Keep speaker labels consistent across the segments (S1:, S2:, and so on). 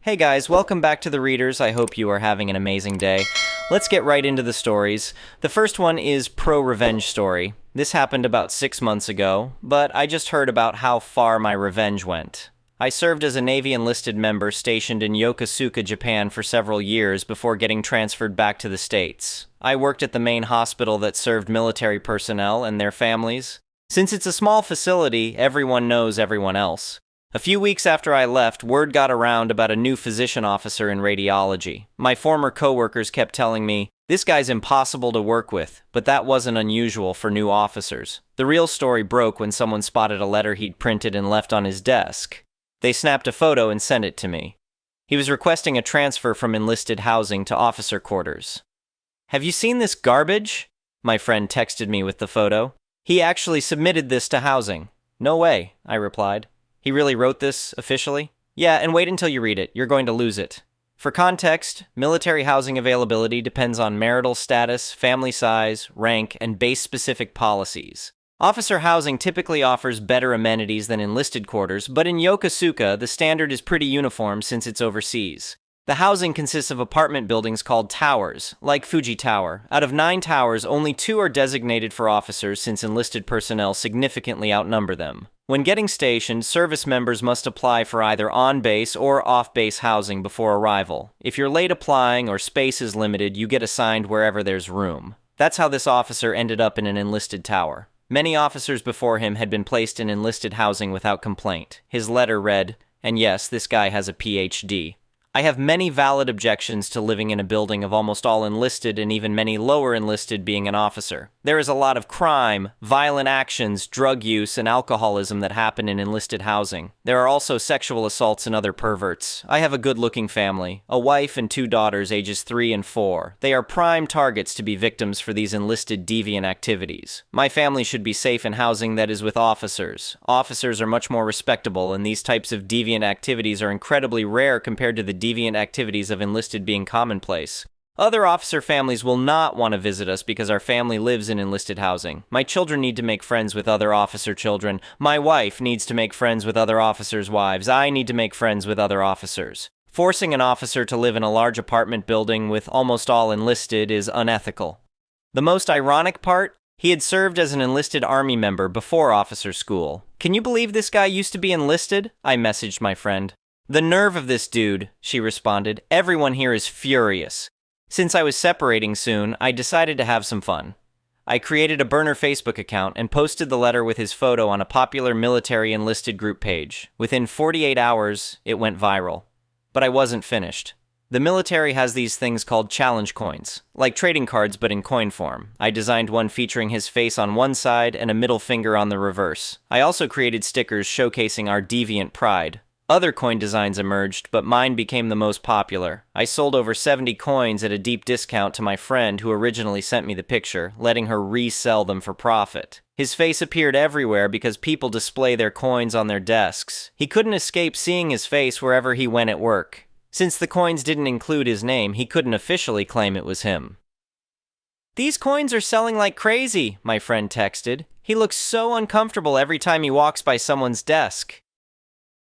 S1: Hey guys, welcome back to the Readers. I hope you are having an amazing day. Let's get right into the stories. The first one is Pro-Revenge Story. This happened about 6 months ago, but I just heard about how far my revenge went. I served as a Navy enlisted member stationed in Yokosuka, Japan for several years before getting transferred back to the States. I worked at the main hospital that served military personnel and their families. Since it's a small facility, everyone knows everyone else. A few weeks after I left, word got around about a new physician officer in radiology. My former coworkers kept telling me, "This guy's impossible to work with," but that wasn't unusual for new officers. The real story broke when someone spotted a letter he'd printed and left on his desk. They snapped a photo and sent it to me. He was requesting a transfer from enlisted housing to officer quarters. "Have you seen this garbage?" My friend texted me with the photo. "He actually submitted this to housing." "No way," I replied. "He really wrote this officially?" "Yeah, and wait until you read it. You're going to lose it." For context, military housing availability depends on marital status, family size, rank, and base-specific policies. Officer housing typically offers better amenities than enlisted quarters, but in Yokosuka, the standard is pretty uniform since it's overseas. The housing consists of apartment buildings called towers, like Fuji Tower. Out of 9 towers, only 2 are designated for officers since enlisted personnel significantly outnumber them. When getting stationed, service members must apply for either on-base or off-base housing before arrival. If you're late applying or space is limited, you get assigned wherever there's room. That's how this officer ended up in an enlisted tower. Many officers before him had been placed in enlisted housing without complaint. His letter read, and yes, this guy has a PhD. "I have many valid objections to living in a building of almost all enlisted and even many lower enlisted being an officer. There is a lot of crime, violent actions, drug use, and alcoholism that happen in enlisted housing. There are also sexual assaults and other perverts. I have a good-looking family, a wife and 2 daughters ages 3 and 4. They are prime targets to be victims for these enlisted deviant activities. My family should be safe in housing that is with officers. Officers are much more respectable, and these types of deviant activities are incredibly rare compared to the deviant activities of enlisted being commonplace. Other officer families will not want to visit us because our family lives in enlisted housing. My children need to make friends with other officer children. My wife needs to make friends with other officers' wives. I need to make friends with other officers. Forcing an officer to live in a large apartment building with almost all enlisted is unethical." The most ironic part? He had served as an enlisted army member before officer school. "Can you believe this guy used to be enlisted?" I messaged my friend. "The nerve of this dude," she responded. "Everyone here is furious." Since I was separating soon, I decided to have some fun. I created a burner Facebook account and posted the letter with his photo on a popular military enlisted group page. Within 48 hours, it went viral. But I wasn't finished. The military has these things called challenge coins, like trading cards but in coin form. I designed one featuring his face on one side and a middle finger on the reverse. I also created stickers showcasing our deviant pride. Other coin designs emerged, but mine became the most popular. I sold over 70 coins at a deep discount to my friend who originally sent me the picture, letting her resell them for profit. His face appeared everywhere because people display their coins on their desks. He couldn't escape seeing his face wherever he went at work. Since the coins didn't include his name, he couldn't officially claim it was him. "These coins are selling like crazy," my friend texted. "He looks so uncomfortable every time he walks by someone's desk."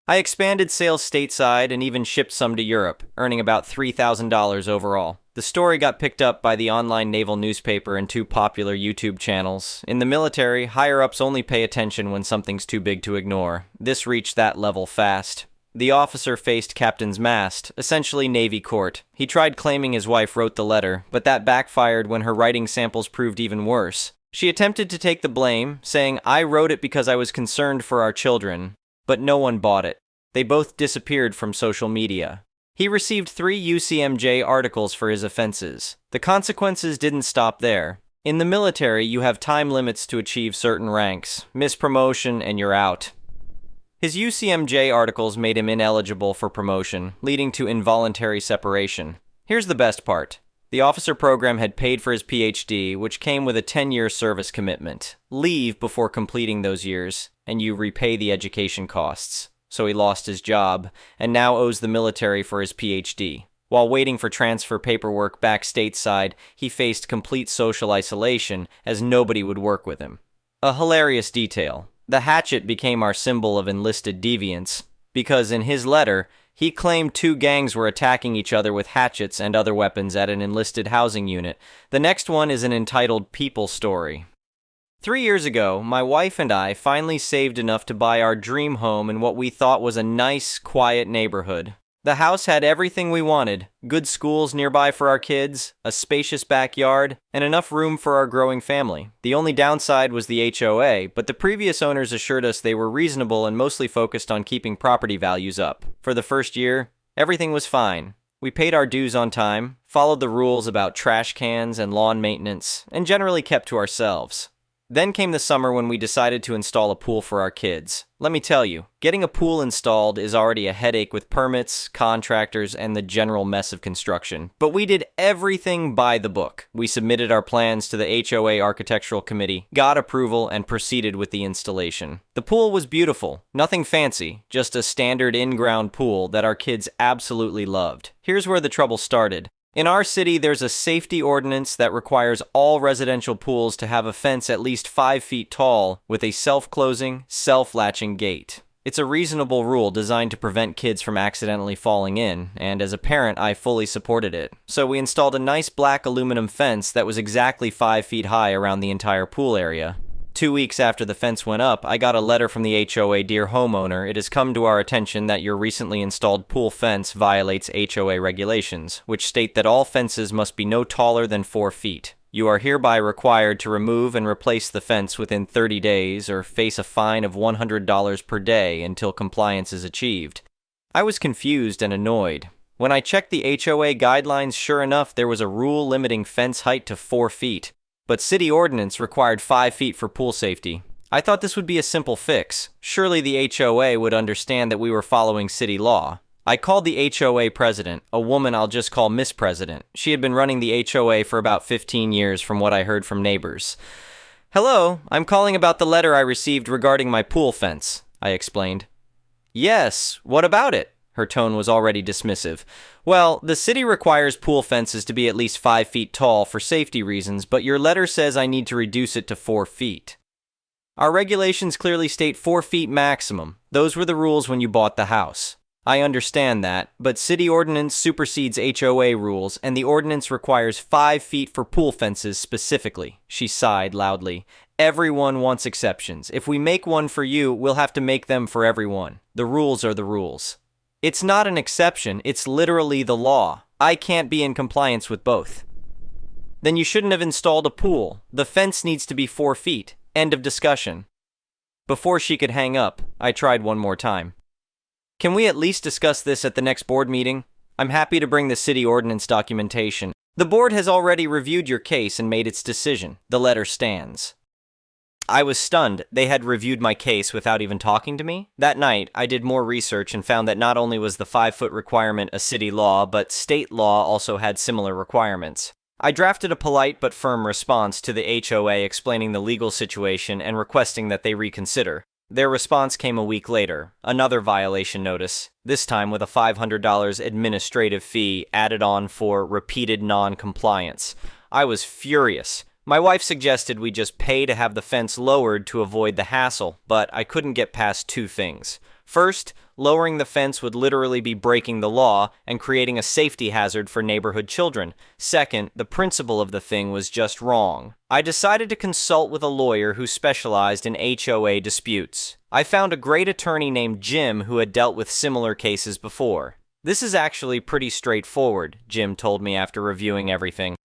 S1: I expanded sales stateside and even shipped some to Europe, earning about $3,000 overall. The story got picked up by the online naval newspaper and 2 popular YouTube channels. In the military, higher-ups only pay attention when something's too big to ignore. This reached that level fast. The officer faced captain's mast, essentially Navy court. He tried claiming his wife wrote the letter, but that backfired when her writing samples proved even worse. She attempted to take the blame, saying, "I wrote it because I was concerned for our children." But no one bought it. They both disappeared from social media. He received 3 UCMJ articles for his offenses. The consequences didn't stop there. In the military, you have time limits to achieve certain ranks. Miss promotion and you're out. His UCMJ articles made him ineligible for promotion, leading to involuntary separation. Here's the best part. The officer program had paid for his PhD, which came with a 10-year service commitment. Leave before completing those years, and you repay the education costs. So he lost his job, and now owes the military for his PhD. While waiting for transfer paperwork back stateside, he faced complete social isolation, as nobody would work with him. A hilarious detail. The hatchet became our symbol of enlisted deviance, because in his letter, He claimed two gangs were attacking each other with hatchets and other weapons at an enlisted housing unit. The next one is an entitled People story. 3 years ago, my wife and I finally saved enough to buy our dream home in what we thought was a nice, quiet neighborhood. The house had everything we wanted: good schools nearby for our kids, a spacious backyard, and enough room for our growing family. The only downside was the HOA, but the previous owners assured us they were reasonable and mostly focused on keeping property values up. For the first year, everything was fine. We paid our dues on time, followed the rules about trash cans and lawn maintenance, and generally kept to ourselves. Then came the summer when we decided to install a pool for our kids. Let me tell you, getting a pool installed is already a headache with permits, contractors, and the general mess of construction. But we did everything by the book. We submitted our plans to the HOA Architectural Committee, got approval, and proceeded with the installation. The pool was beautiful, nothing fancy, just a standard in-ground pool that our kids absolutely loved. Here's where the trouble started. In our city, there's a safety ordinance that requires all residential pools to have a fence at least 5 feet tall with a self-closing, self-latching gate. It's a reasonable rule designed to prevent kids from accidentally falling in, and as a parent, I fully supported it. So we installed a nice black aluminum fence that was exactly 5 feet high around the entire pool area. 2 weeks after the fence went up, I got a letter from the HOA. Dear homeowner, it has come to our attention that your recently installed pool fence violates HOA regulations, which state that all fences must be no taller than 4 feet. You are hereby required to remove and replace the fence within 30 days or face a fine of $100 per day until compliance is achieved. I was confused and annoyed. When I checked the HOA guidelines, sure enough, there was a rule limiting fence height to 4 feet. But city ordinance required 5 feet for pool safety. I thought this would be a simple fix. Surely the HOA would understand that we were following city law. I called the HOA president, a woman I'll just call Miss President. She had been running the HOA for about 15 years from what I heard from neighbors. Hello, I'm calling about the letter I received regarding my pool fence, I explained. Yes, what about it? Her tone was already dismissive. Well, the city requires pool fences to be at least 5 feet tall for safety reasons, but your letter says I need to reduce it to 4 feet. Our regulations clearly state 4 feet maximum. Those were the rules when you bought the house. I understand that, but city ordinance supersedes HOA rules, and the ordinance requires 5 feet for pool fences specifically. She sighed loudly. Everyone wants exceptions. If we make one for you, we'll have to make them for everyone. The rules are the rules. It's not an exception, it's literally the law. I can't be in compliance with both. Then you shouldn't have installed a pool. The fence needs to be 4 feet. End of discussion. Before she could hang up, I tried one more time. Can we at least discuss this at the next board meeting? I'm happy to bring the city ordinance documentation. The board has already reviewed your case and made its decision. The letter stands. I was stunned. They had reviewed my case without even talking to me. That night, I did more research and found that not only was the 5-foot requirement a city law, but state law also had similar requirements. I drafted a polite but firm response to the HOA explaining the legal situation and requesting that they reconsider. Their response came a week later, another violation notice, this time with a $500 administrative fee added on for repeated non-compliance. I was furious. My wife suggested we just pay to have the fence lowered to avoid the hassle, but I couldn't get past two things. First, lowering the fence would literally be breaking the law and creating a safety hazard for neighborhood children. Second, the principle of the thing was just wrong. I decided to consult with a lawyer who specialized in HOA disputes. I found a great attorney named Jim who had dealt with similar cases before. This is actually pretty straightforward, Jim told me after reviewing everything.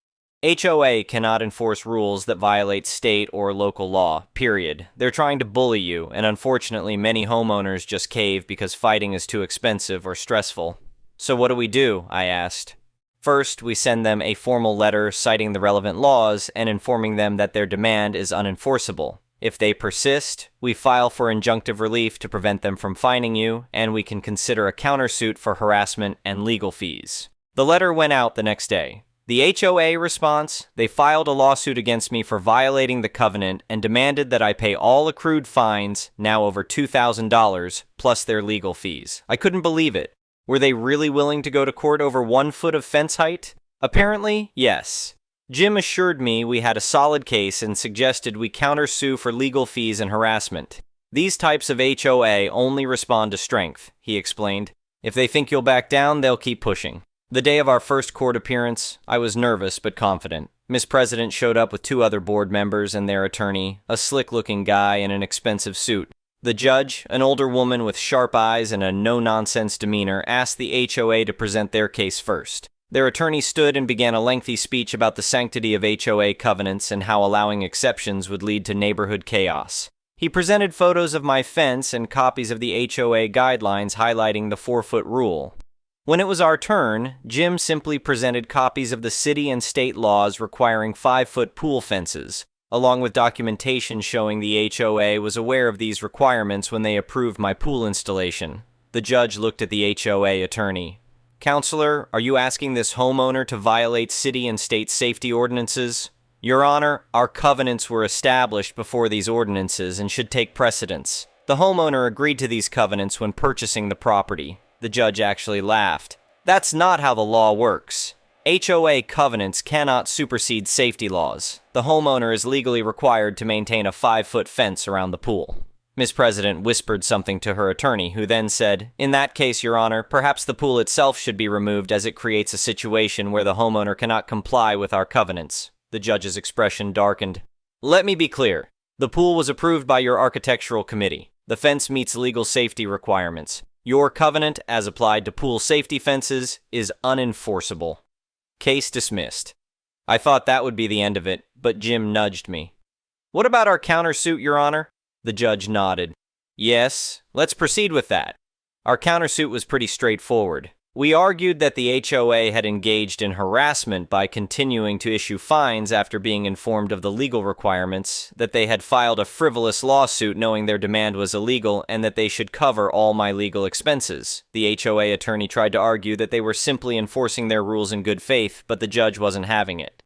S1: HOA cannot enforce rules that violate state or local law, period. They're trying to bully you, and unfortunately many homeowners just cave because fighting is too expensive or stressful. So what do? I asked. First, we send them a formal letter citing the relevant laws and informing them that their demand is unenforceable. If they persist, we file for injunctive relief to prevent them from fining you, and we can consider a countersuit for harassment and legal fees. The letter went out the next day. The HOA response, they filed a lawsuit against me for violating the covenant and demanded that I pay all accrued fines, now over $2,000, plus their legal fees. I couldn't believe it. Were they really willing to go to court over 1 foot of fence height? Apparently, yes. Jim assured me we had a solid case and suggested we countersue for legal fees and harassment. These types of HOA only respond to strength, he explained. If they think you'll back down, they'll keep pushing. The day of our first court appearance, I was nervous but confident. Miss President showed up with 2 other board members and their attorney, a slick-looking guy in an expensive suit. The judge, an older woman with sharp eyes and a no-nonsense demeanor, asked the HOA to present their case first. Their attorney stood and began a lengthy speech about the sanctity of HOA covenants and how allowing exceptions would lead to neighborhood chaos. He presented photos of my fence and copies of the HOA guidelines highlighting the 4-foot rule. When it was our turn, Jim simply presented copies of the city and state laws requiring 5-foot pool fences, along with documentation showing the HOA was aware of these requirements when they approved my pool installation. The judge looked at the HOA attorney. "Counselor, are you asking this homeowner to violate city and state safety ordinances?" "Your Honor, our covenants were established before these ordinances and should take precedence. The homeowner agreed to these covenants when purchasing the property." The judge actually laughed. "That's not how the law works. HOA covenants cannot supersede safety laws. The homeowner is legally required to maintain a 5-foot fence around the pool." Miss President whispered something to her attorney, who then said, "In that case, Your Honor, perhaps the pool itself should be removed as it creates a situation where the homeowner cannot comply with our covenants." The judge's expression darkened. "Let me be clear. The pool was approved by your architectural committee. The fence meets legal safety requirements. Your covenant, as applied to pool safety fences, is unenforceable." Case dismissed. I thought that would be the end of it, but Jim nudged me. "What about our countersuit, Your Honor?" The judge nodded. "Yes, let's proceed with that." Our countersuit was pretty straightforward. We argued that the HOA had engaged in harassment by continuing to issue fines after being informed of the legal requirements, that they had filed a frivolous lawsuit knowing their demand was illegal, and that they should cover all my legal expenses. The HOA attorney tried to argue that they were simply enforcing their rules in good faith, but the judge wasn't having it.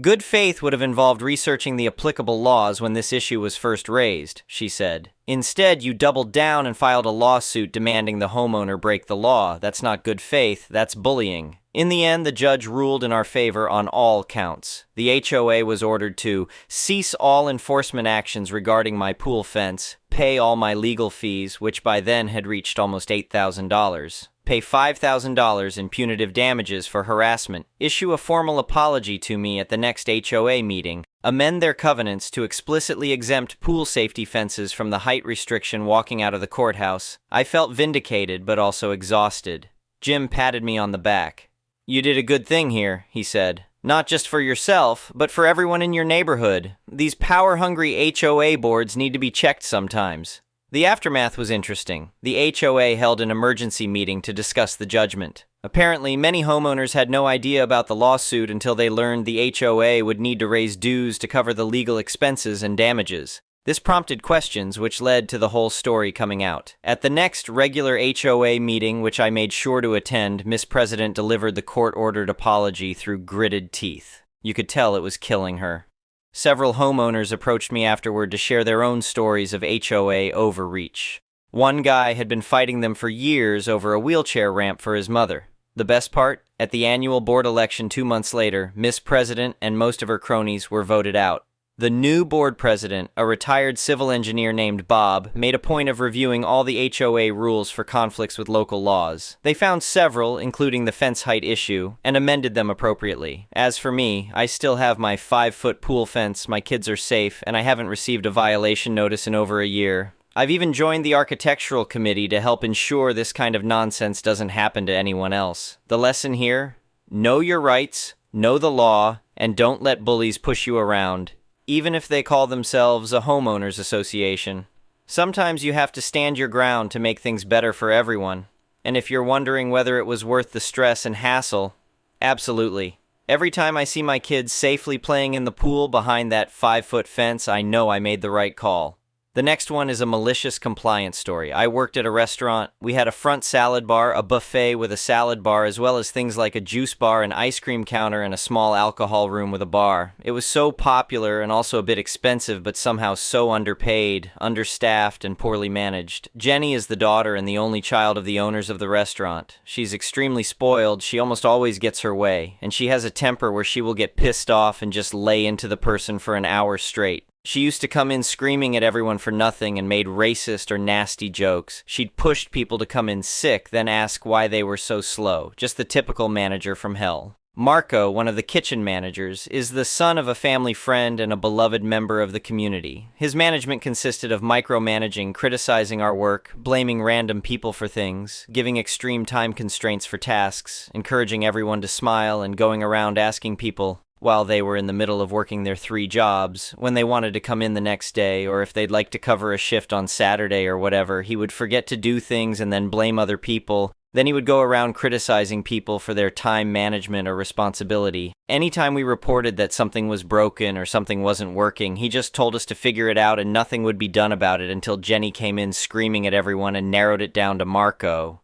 S1: "Good faith would have involved researching the applicable laws when this issue was first raised," she said. "Instead, you doubled down and filed a lawsuit demanding the homeowner break the law. That's not good faith, that's bullying." In the end, the judge ruled in our favor on all counts. The HOA was ordered to cease all enforcement actions regarding my pool fence, pay all my legal fees, which by then had reached almost $8,000, pay $5,000 in punitive damages for harassment, issue a formal apology to me at the next HOA meeting, amend their covenants to explicitly exempt pool safety fences from the height restriction walking out of the courthouse. I felt vindicated but also exhausted. Jim patted me on the back. "You did a good thing here," he said. "Not just for yourself, but for everyone in your neighborhood. These power-hungry HOA boards need to be checked sometimes." The aftermath was interesting. The HOA held an emergency meeting to discuss the judgment. Apparently, many homeowners had no idea about the lawsuit until they learned the HOA would need to raise dues to cover the legal expenses and damages. This prompted questions, which led to the whole story coming out. At the next regular HOA meeting, which I made sure to attend, Miss President delivered the court-ordered apology through gritted teeth. You could tell it was killing her. Several homeowners approached me afterward to share their own stories of HOA overreach. One guy had been fighting them for years over a wheelchair ramp for his mother. The best part? At the annual board election 2 months later, Miss President and most of her cronies were voted out. The new board president, a retired civil engineer named Bob, made a point of reviewing all the HOA rules for conflicts with local laws. They found several, including the fence height issue, and amended them appropriately. As for me, I still have my 5-foot pool fence, my kids are safe, and I haven't received a violation notice in over a year. I've even joined the architectural committee to help ensure this kind of nonsense doesn't happen to anyone else. The lesson here? Know your rights, know the law, and don't let bullies push you around, even if they call themselves a homeowners association. Sometimes you have to stand your ground to make things better for everyone. And if you're wondering whether it was worth the stress and hassle, absolutely. Every time I see my kids safely playing in the pool behind that 5-foot fence, I know I made the right call. The next one is a malicious compliance story. I worked at a restaurant. We had a front salad bar, a buffet with a salad bar, as well as things like a juice bar, an ice cream counter, and a small alcohol room with a bar. It was so popular and also a bit expensive, but somehow so underpaid, understaffed, and poorly managed. Jenny is the daughter and the only child of the owners of the restaurant. She's extremely spoiled. She almost always gets her way, and she has a temper where she will get pissed off and just lay into the person for an hour straight. She used to come in screaming at everyone for nothing and made racist or nasty jokes. She'd pushed people to come in sick, then ask why they were so slow. Just the typical manager from hell. Marco, one of the kitchen managers, is the son of a family friend and a beloved member of the community. His management consisted of micromanaging, criticizing our work, blaming random people for things, giving extreme time constraints for tasks, encouraging everyone to smile, and going around asking people, while they were in the middle of working their 3 jobs, when they wanted to come in the next day, or if they'd like to cover a shift on Saturday or whatever. He would forget to do things and then blame other people. Then he would go around criticizing people for their time management or responsibility. Anytime we reported that something was broken or something wasn't working, he just told us to figure it out and nothing would be done about it until Jenny came in screaming at everyone and narrowed it down to Marco.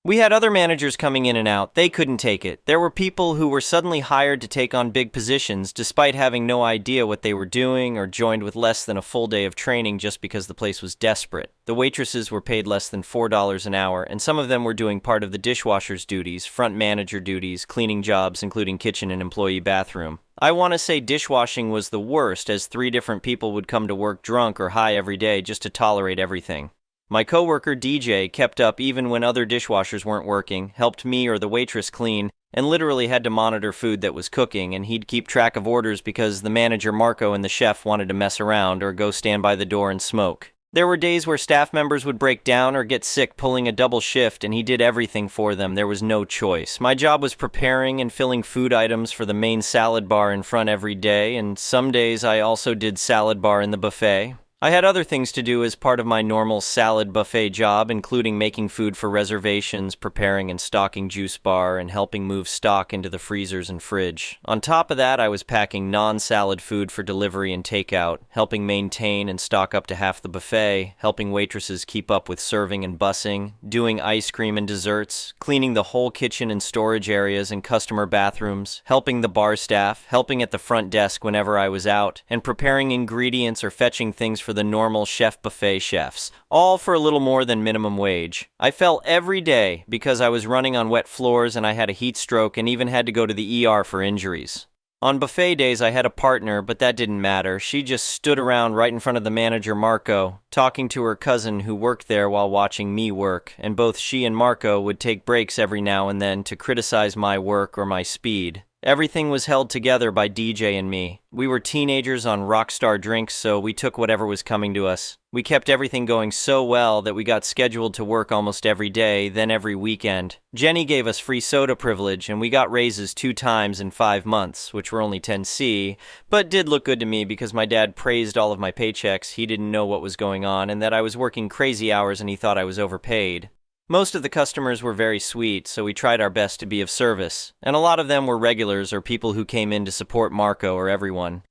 S1: We had other managers coming in and out. They couldn't take it. There were people who were suddenly hired to take on big positions despite having no idea what they were doing, or joined with less than a full day of training just because the place was desperate. The waitresses were paid less than $4 an hour, and some of them were doing part of the dishwasher's duties, front manager duties, cleaning jobs, including kitchen and employee bathroom. I want to say dishwashing was the worst, as 3 different people would come to work drunk or high every day just to tolerate everything. My coworker DJ kept up even when other dishwashers weren't working, helped me or the waitress clean, and literally had to monitor food that was cooking, and he'd keep track of orders because the manager Marco and the chef wanted to mess around or go stand by the door and smoke. There were days where staff members would break down or get sick pulling a double shift, and he did everything for them. There was no choice. My job was preparing and filling food items for the main salad bar in front every day, and some days I also did salad bar in the buffet. I had other things to do as part of my normal salad buffet job, including making food for reservations, preparing and stocking juice bar, and helping move stock into the freezers and fridge. On top of that, I was packing non-salad food for delivery and takeout, helping maintain and stock up to half the buffet, helping waitresses keep up with serving and bussing, doing ice cream and desserts, cleaning the whole kitchen and storage areas and customer bathrooms, helping the bar staff, helping at the front desk whenever I was out, and preparing ingredients or fetching things for the normal chef buffet chefs, all for a little more than minimum wage. I fell every day because I was running on wet floors and I had a heat stroke and even had to go to the ER for injuries. On buffet days I had a partner, but that didn't matter. She just stood around right in front of the manager Marco, talking to her cousin who worked there while watching me work, and both she and Marco would take breaks every now and then to criticize my work or my speed. Everything was held together by DJ and me. We were teenagers on rockstar drinks, so we took whatever was coming to us. We kept everything going so well that we got scheduled to work almost every day, then every weekend. Jenny gave us free soda privilege, and we got raises 2 times in 5 months, which were only 10C, but did look good to me because my dad praised all of my paychecks. He didn't know what was going on, and that I was working crazy hours and he thought I was overpaid. Most of the customers were very sweet, so we tried our best to be of service, and a lot of them were regulars or people who came in to support Marco or everyone.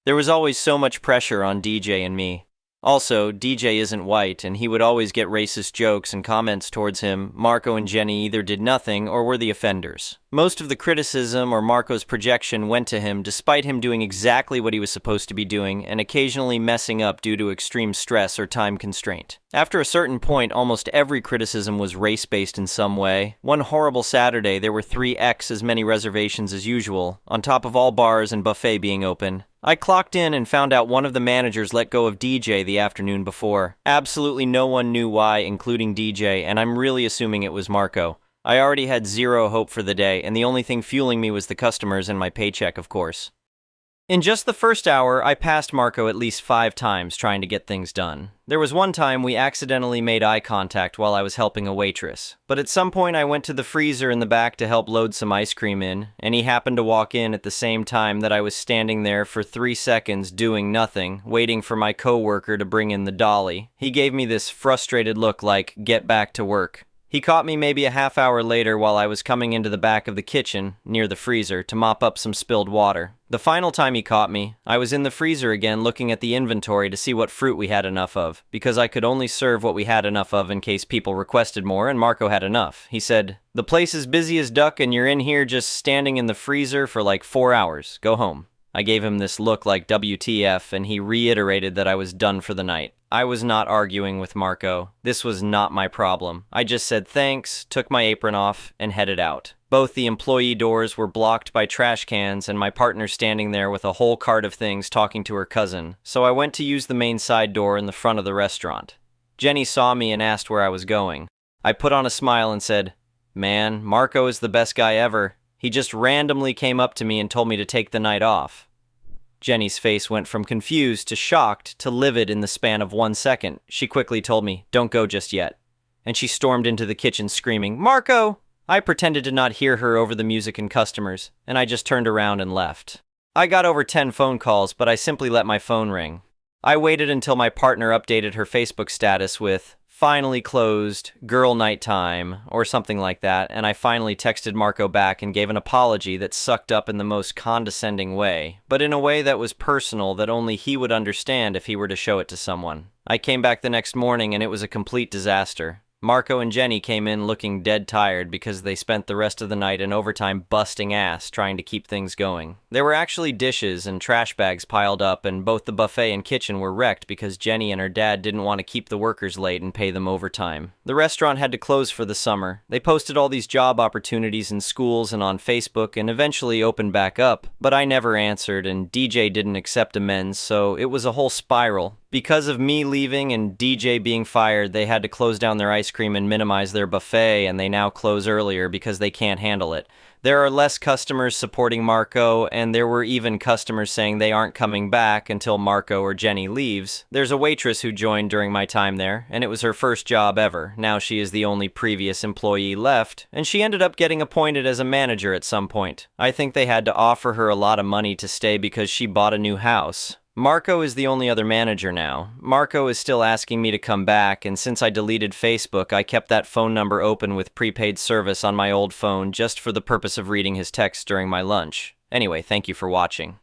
S1: There was always so much pressure on DJ and me. Also, DJ isn't white, and he would always get racist jokes and comments towards him. Marco and Jenny either did nothing or were the offenders. Most of the criticism or Marco's projection went to him despite him doing exactly what he was supposed to be doing and occasionally messing up due to extreme stress or time constraint. After a certain point, almost every criticism was race-based in some way. One horrible Saturday, there were 3x as many reservations as usual, on top of all bars and buffet being open. I clocked in and found out one of the managers let go of DJ the afternoon before. Absolutely no one knew why, including DJ, and I'm really assuming it was Marco. I already had zero hope for the day, and the only thing fueling me was the customers and my paycheck, of course. In just the first hour, I passed Marco at least 5 times trying to get things done. There was one time we accidentally made eye contact while I was helping a waitress, but at some point I went to the freezer in the back to help load some ice cream in, and he happened to walk in at the same time that I was standing there for 3 seconds doing nothing, waiting for my coworker to bring in the dolly. He gave me this frustrated look like, "Get back to work." He caught me maybe a half hour later while I was coming into the back of the kitchen, near the freezer, to mop up some spilled water. The final time he caught me, I was in the freezer again looking at the inventory to see what fruit we had enough of, because I could only serve what we had enough of in case people requested more, and Marco had enough. He said, "The place is busy as duck and you're in here just standing in the freezer for like 4 hours. Go home." I gave him this look like WTF, and he reiterated that I was done for the night. I was not arguing with Marco. This was not my problem. I just said thanks, took my apron off, and headed out. Both the employee doors were blocked by trash cans and my partner standing there with a whole cart of things talking to her cousin, so I went to use the main side door in the front of the restaurant. Jenny saw me and asked where I was going. I put on a smile and said, "Man, Marco is the best guy ever. He just randomly came up to me and told me to take the night off." Jenny's face went from confused to shocked to livid in the span of 1 second. She quickly told me, "Don't go just yet." And she stormed into the kitchen screaming, "Marco!" I pretended to not hear her over the music and customers, and I just turned around and left. I got over 10 phone calls, but I simply let my phone ring. I waited until my partner updated her Facebook status with, "Finally closed, girl night time," or something like that, and I finally texted Marco back and gave an apology that sucked up in the most condescending way, but in a way that was personal that only he would understand if he were to show it to someone. I came back the next morning and it was a complete disaster. Marco and Jenny came in looking dead tired because they spent the rest of the night in overtime busting ass trying to keep things going. There were actually dishes and trash bags piled up, and both the buffet and kitchen were wrecked because Jenny and her dad didn't want to keep the workers late and pay them overtime. The restaurant had to close for the summer. They posted all these job opportunities in schools and on Facebook and eventually opened back up, but I never answered and DJ didn't accept amends, so it was a whole spiral. Because of me leaving and DJ being fired, they had to close down their ice cream and minimize their buffet, and they now close earlier because they can't handle it. There are less customers supporting Marco, and there were even customers saying they aren't coming back until Marco or Jenny leaves. There's a waitress who joined during my time there, and it was her first job ever. Now she is the only previous employee left, and she ended up getting appointed as a manager at some point. I think they had to offer her a lot of money to stay because she bought a new house. Marco is the only other manager now. Marco is still asking me to come back, and since I deleted Facebook, I kept that phone number open with prepaid service on my old phone just for the purpose of reading his texts during my lunch. Anyway, thank you for watching.